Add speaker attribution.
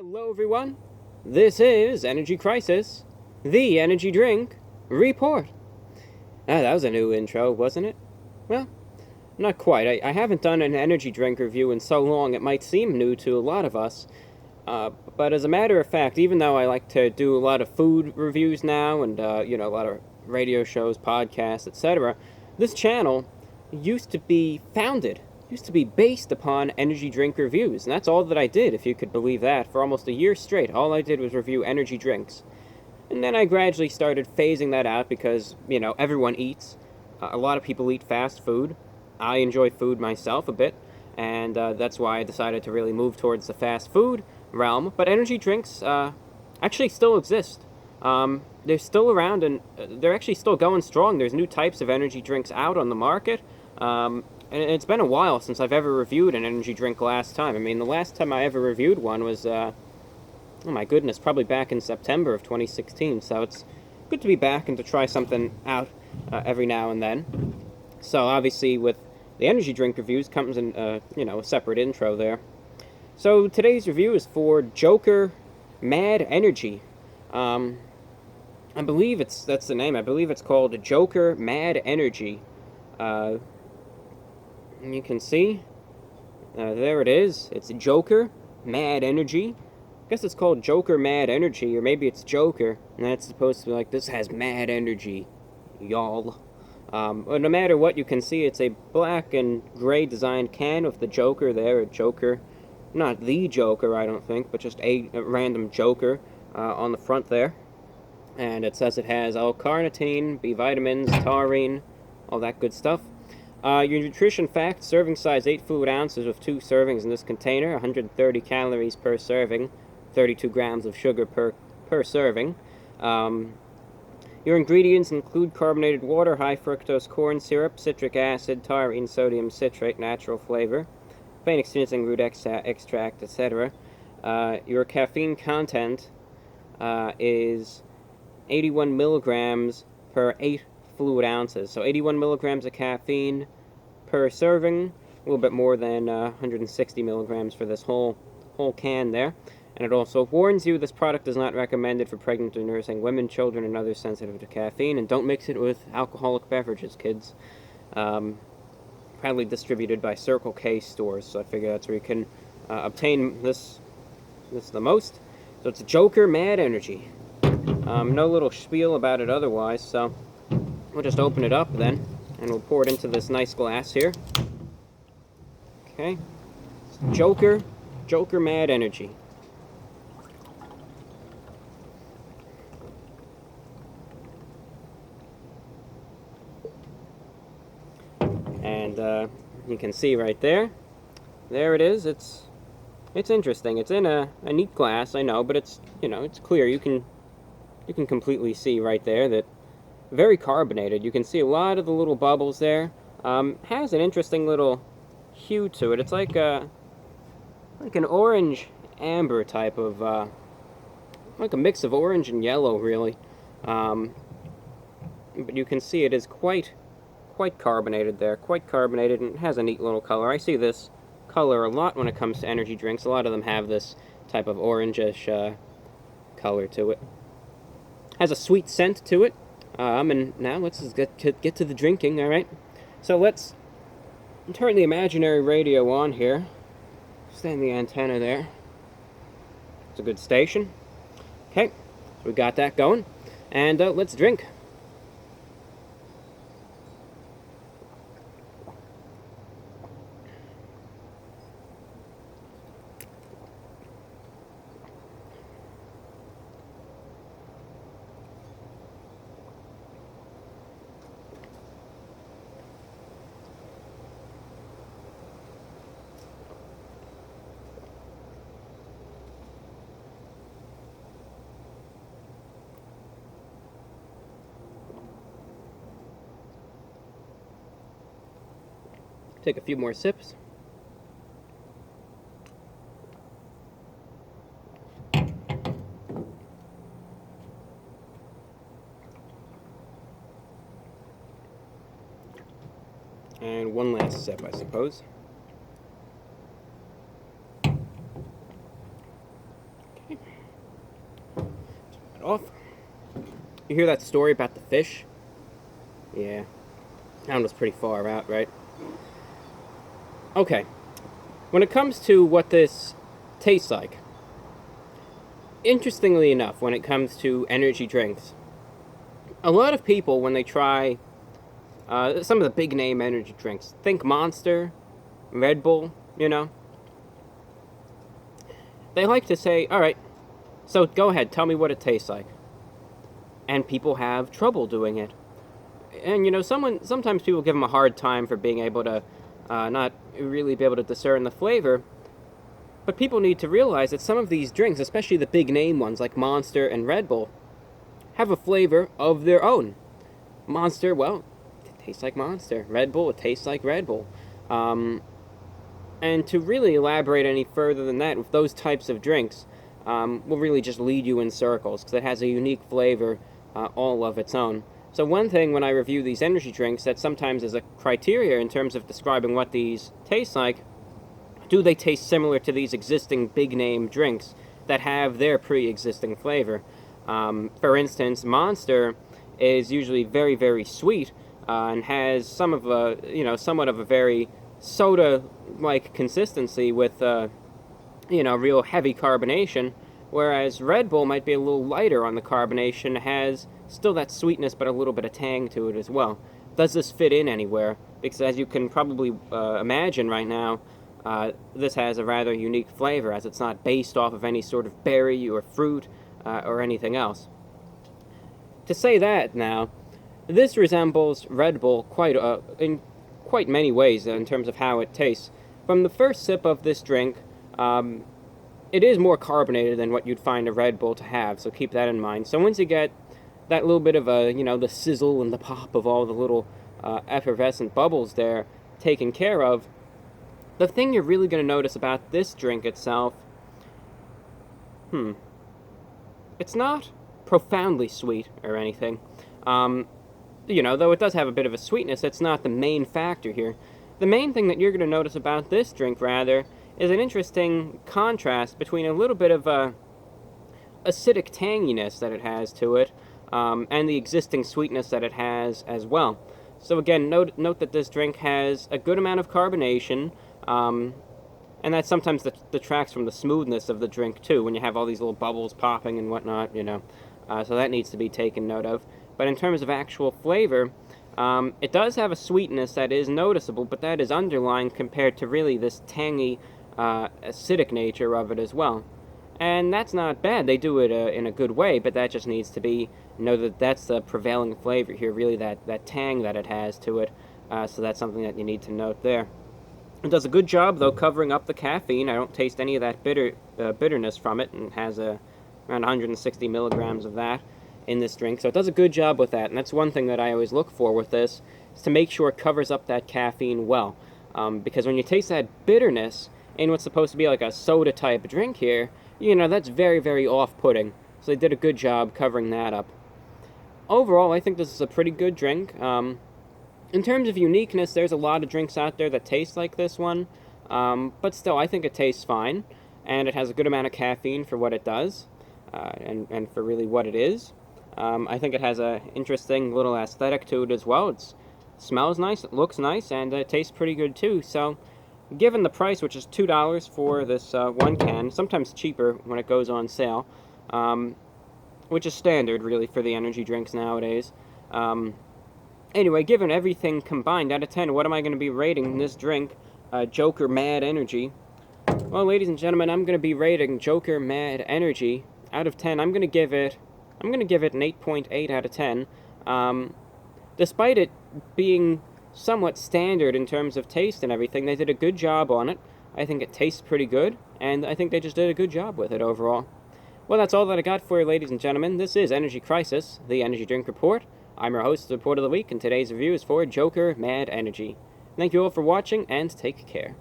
Speaker 1: Hello everyone, this is Energy Crisis, the energy drink report. That was a new intro, wasn't it? Well, not quite. I haven't done an energy drink review in so long it might seem new to a lot of us. But as a matter of fact, even though I like to do a lot of food reviews now and, a lot of radio shows, podcasts, etc., this channel used to be based upon energy drink reviews, and that's all that I did, if you could believe that. For almost a year straight, all I did was review energy drinks. And then I gradually started phasing that out because, everyone eats. A lot of people eat fast food. I enjoy food myself a bit, and that's why I decided to really move towards the fast food realm. But energy drinks actually still exist. They're still around, and they're actually still going strong. There's new types of energy drinks out on the market. And it's been a while since I've ever reviewed an energy drink last time. I mean, the last time I ever reviewed one was, oh my goodness, probably back in September of 2016. So it's good to be back and to try something out every now and then. So obviously with the energy drink reviews comes in, a separate intro there. So today's review is for Joker Mad Energy. I believe that's the name. I believe it's called Joker Mad Energy. You can see, there it is. It's Joker Mad Energy. I guess it's called Joker Mad Energy, or maybe it's Joker, and that's supposed to be like, this has mad energy, y'all. But no matter what, you can see it's a black and gray designed can with the Joker there, a Joker. Not the Joker, I don't think, but just a random Joker on the front there. And it says it has L-carnitine, B vitamins, taurine, all that good stuff. Your nutrition facts: serving size 8 fluid ounces with 2 servings in this container, 130 calories per serving, 32 grams of sugar per serving. Your ingredients include carbonated water, high fructose corn syrup, citric acid, taurine, sodium citrate, natural flavor, Phoenix ginseng root extract, etc. Your caffeine content is 81 milligrams per 8 fluid ounces. So 81 milligrams of caffeine per serving, a little bit more than 160 milligrams for this whole can there. And it also warns you this product is not recommended for pregnant or nursing women, children, and others sensitive to caffeine, and don't mix it with alcoholic beverages, kids. Proudly distributed by Circle K stores, so I figure that's where you can obtain this the most. So it's Joker Mad Energy. No little spiel about it otherwise, so we'll just open it up then, and we'll pour it into this nice glass here. Okay. Joker Mad Energy. And you can see right there. There it is. It's interesting. It's in a neat glass, I know, but it's it's clear. You can completely see right there that very carbonated. You can see a lot of the little bubbles there. Has an interesting little hue to it. It's like an orange amber type of like a mix of orange and yellow, really. But you can see it is quite carbonated there, quite carbonated, and it has a neat little color. I see this color a lot when it comes to energy drinks. A lot of them have this type of orangish color to it. Has a sweet scent to it. And now let's just get to the drinking, all right? So let's turn the imaginary radio on here. Stand the antenna there. It's a good station. Okay, so we got that going. And let's drink. Take a few more sips. And one last sip, I suppose. off. You hear that story about the fish? Yeah. That one was pretty far out, right? Okay. When it comes to what this tastes like, interestingly enough, when it comes to energy drinks, a lot of people, when they try some of the big name energy drinks, think Monster, Red Bull, they like to say, all right, so go ahead, tell me what it tastes like. And people have trouble doing it. And, sometimes people give them a hard time for being able to not really be able to discern the flavor. But people need to realize that some of these drinks, especially the big name ones like Monster and Red Bull, have a flavor of their own. Monster, well, it tastes like Monster. Red Bull, it tastes like Red Bull. And to really elaborate any further than that with those types of drinks will really just lead you in circles because it has a unique flavor all of its own. So one thing when I review these energy drinks that sometimes is a criteria in terms of describing what these taste like, do they taste similar to these existing big name drinks that have their pre-existing flavor? For instance, Monster is usually very, very sweet and has somewhat of a very soda-like consistency with, real heavy carbonation, whereas Red Bull might be a little lighter on the carbonation, has still that sweetness but a little bit of tang to it as well. Does this fit in anywhere? Because as you can probably imagine right now, this has a rather unique flavor as it's not based off of any sort of berry or fruit or anything else. To say that now, this resembles Red Bull in quite many ways in terms of how it tastes. From the first sip of this drink, it is more carbonated than what you'd find a Red Bull to have, so keep that in mind. So once you get that little bit of the sizzle and the pop of all the little effervescent bubbles there taken care of, the thing you're really going to notice about this drink itself, it's not profoundly sweet or anything. Though it does have a bit of a sweetness, it's not the main factor here. The main thing that you're going to notice about this drink, rather, is an interesting contrast between a little bit of acidic tanginess that it has to it and the existing sweetness that it has as well. So again, note that this drink has a good amount of carbonation, and that sometimes detracts from the smoothness of the drink too, when you have all these little bubbles popping and whatnot, so that needs to be taken note of. But in terms of actual flavor, it does have a sweetness that is noticeable, but that is underlying compared to really this tangy, acidic nature of it as well. And that's not bad. They do it in a good way, but that just needs to be, that's the prevailing flavor here, really that tang that it has to it. So that's something that you need to note there. It does a good job, though, covering up the caffeine. I don't taste any of that bitterness from it, and it has around 160 milligrams of that in this drink. So it does a good job with that, and that's one thing that I always look for with this, is to make sure it covers up that caffeine well. Because when you taste that bitterness in what's supposed to be like a soda-type drink here, that's very, very off-putting. So they did a good job covering that up. Overall, I think this is a pretty good drink. In terms of uniqueness, there's a lot of drinks out there that taste like this one, but still, I think it tastes fine, and it has a good amount of caffeine for what it does, and for really what it is. I think it has an interesting little aesthetic to it as well. It smells nice, it looks nice, and it tastes pretty good too. So, given the price, which is $2 for this one can, sometimes cheaper when it goes on sale, which is standard really for the energy drinks nowadays. Anyway, given everything combined, out of 10, what am I going to be rating this drink, Joker Mad Energy? Well, ladies and gentlemen, I'm going to be rating Joker Mad Energy out of 10. I'm going to give it an 8.8 out of 10. Despite it being somewhat standard in terms of taste and everything, they did a good job on it. I think it tastes pretty good, and I think they just did a good job with it overall. Well, that's all that I got for you, ladies and gentlemen. This is Energy Crisis, the Energy Drink Report. I'm your host, The Report of the Week, and today's review is for Joker Mad Energy. Thank you all for watching, and take care.